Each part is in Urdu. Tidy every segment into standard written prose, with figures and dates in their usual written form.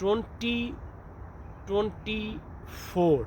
2024।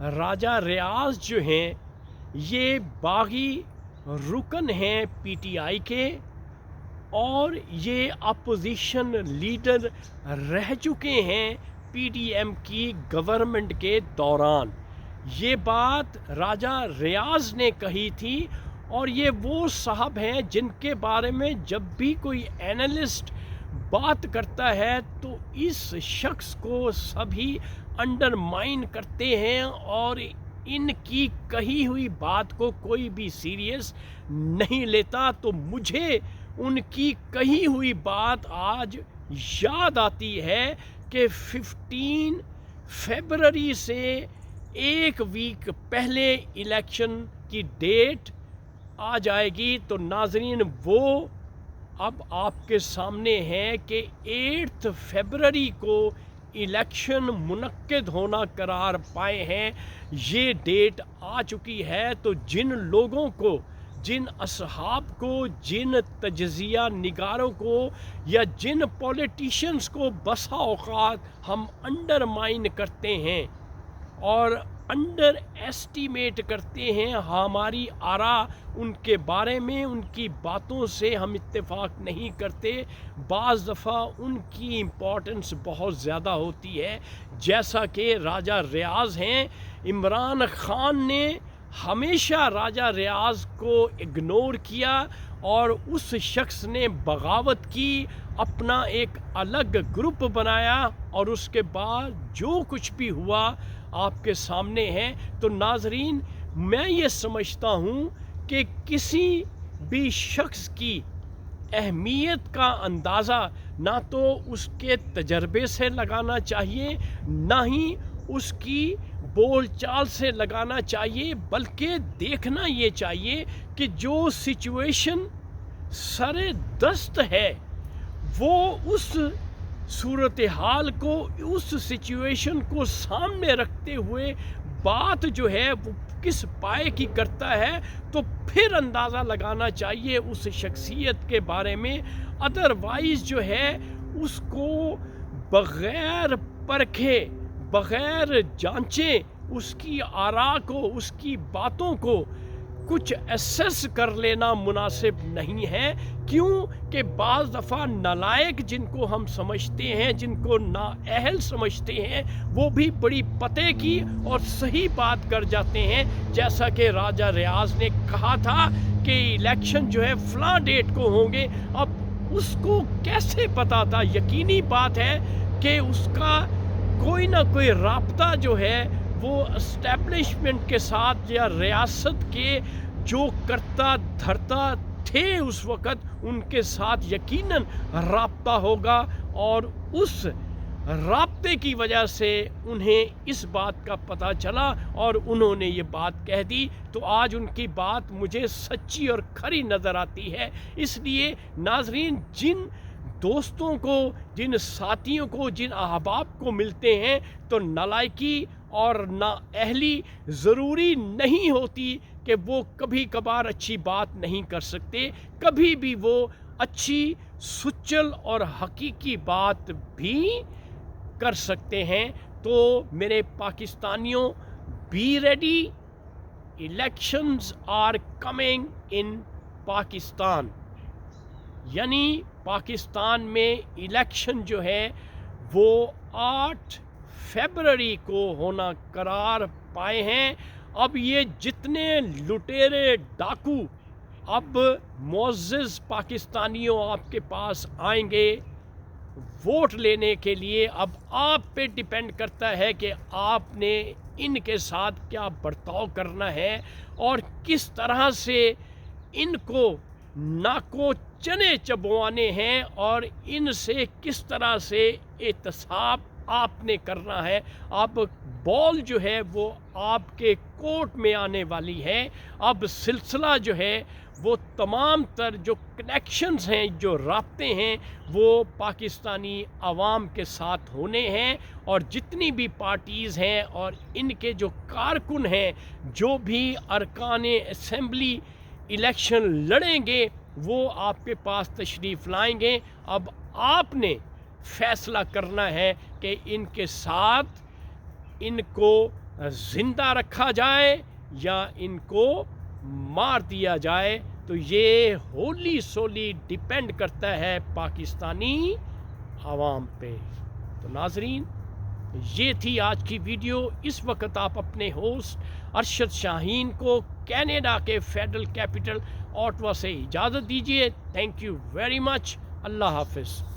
راجہ ریاض جو ہیں یہ باغی رکن ہیں پی ٹی آئی کے، اور یہ اپوزیشن لیڈر رہ چکے ہیں پی ڈی ایم کی گورنمنٹ کے دوران۔ یہ بات راجہ ریاض نے کہی تھی، اور یہ وہ صاحب ہیں جن کے بارے میں جب بھی کوئی اینالسٹ بات کرتا ہے تو اس شخص کو سبھی انڈرمائن کرتے ہیں، اور ان کی کہی ہوئی بات کو کوئی بھی سیریس نہیں لیتا۔ تو مجھے ان کی کہی ہوئی بات آج یاد آتی ہے کہ 15 فیبرری سے ایک ویک پہلے الیکشن کی ڈیٹ آ جائے گی۔ تو ناظرین وہ اب آپ کے سامنے ہے کہ 8 فیبرری کو الیکشن منعقد ہونا قرار پائے ہیں، یہ ڈیٹ آ چکی ہے۔ تو جن لوگوں کو، جن اصحاب کو، جن تجزیہ نگاروں کو یا جن پولیٹیشنز کو بسا اوقات ہم انڈرمائن کرتے ہیں اور انڈر ایسٹیمیٹ کرتے ہیں ہماری آراء ان کے بارے میں، ان کی باتوں سے ہم اتفاق نہیں کرتے، بعض دفعہ ان کی امپورٹنس بہت زیادہ ہوتی ہے، جیسا کہ راجہ ریاض ہیں۔ عمران خان نے ہمیشہ راجہ ریاض کو اگنور کیا، اور اس شخص نے بغاوت کی، اپنا ایک الگ گروپ بنایا، اور اس کے بعد جو کچھ بھی ہوا آپ کے سامنے ہے۔ تو ناظرین میں یہ سمجھتا ہوں کہ کسی بھی شخص کی اہمیت کا اندازہ نہ تو اس کے تجربے سے لگانا چاہیے، نہ ہی اس کی بول چال سے لگانا چاہیے، بلکہ دیکھنا یہ چاہیے کہ جو سچویشن سر دست ہے وہ اس صورتحال کو، اس سچویشن کو سامنے رکھتے ہوئے بات جو ہے وہ کس پائے کی کرتا ہے، تو پھر اندازہ لگانا چاہیے اس شخصیت کے بارے میں۔ ادروائز جو ہے اس کو بغیر پرکھے، بغیر جانچے اس کی آراء کو، اس کی باتوں کو کچھ ایسس کر لینا مناسب نہیں ہے۔ کیوں کہ بعض دفعہ نالائق جن کو ہم سمجھتے ہیں، جن کو نااہل سمجھتے ہیں، وہ بھی بڑی پتے کی اور صحیح بات کر جاتے ہیں، جیسا کہ راجہ ریاض نے کہا تھا کہ الیکشن جو ہے فلاں ڈیٹ کو ہوں گے۔ اب اس کو کیسے پتا تھا؟ یقینی بات ہے کہ اس کا کوئی نہ کوئی رابطہ جو ہے وہ اسٹیبلشمنٹ کے ساتھ یا ریاست کے جو کرتا دھرتا تھے اس وقت ان کے ساتھ یقیناً رابطہ ہوگا، اور اس رابطے کی وجہ سے انہیں اس بات کا پتہ چلا اور انہوں نے یہ بات کہہ دی۔ تو آج ان کی بات مجھے سچی اور کھری نظر آتی ہے۔ اس لیے ناظرین جن دوستوں کو، جن ساتھیوں کو، جن احباب کو ملتے ہیں تو نالائکی اور نااہلی ضروری نہیں ہوتی کہ وہ کبھی کبھار اچھی بات نہیں کر سکتے، کبھی بھی وہ اچھی، سچل اور حقیقی بات بھی کر سکتے ہیں۔ تو میرے پاکستانیوں be ready, elections are coming in Pakistan, یعنی پاکستان میں الیکشن جو ہے وہ 8 فیبرری کو ہونا قرار پائے ہیں۔ اب یہ جتنے لٹیرے ڈاکو اب معزز پاکستانیوں آپ کے پاس آئیں گے ووٹ لینے کے لیے، اب آپ پہ ڈیپینڈ کرتا ہے کہ آپ نے ان کے ساتھ کیا برتاؤ کرنا ہے اور کس طرح سے ان کو ناکو چنے چبوانے ہیں، اور ان سے کس طرح سے احتساب آپ نے کرنا ہے۔ اب بال جو ہے وہ آپ کے کورٹ میں آنے والی ہے۔ اب سلسلہ جو ہے وہ تمام تر جو کنیکشنز ہیں، جو رابطے ہیں، وہ پاکستانی عوام کے ساتھ ہونے ہیں، اور جتنی بھی پارٹیز ہیں اور ان کے جو کارکن ہیں، جو بھی ارکان اسمبلی الیکشن لڑیں گے وہ آپ کے پاس تشریف لائیں گے۔ اب آپ نے فیصلہ کرنا ہے کہ ان کے ساتھ ان کو زندہ رکھا جائے یا ان کو مار دیا جائے، تو یہ ہولی سولی ڈیپینڈ کرتا ہے پاکستانی عوام پہ۔ تو ناظرین، یہ تھی آج کی ویڈیو۔ اس وقت آپ اپنے ہوسٹ ارشد شاہین کو کینیڈا کے فیڈرل کیپٹل اوٹوا سے اجازت دیجیے۔ Thank you very much. اللہ حافظ۔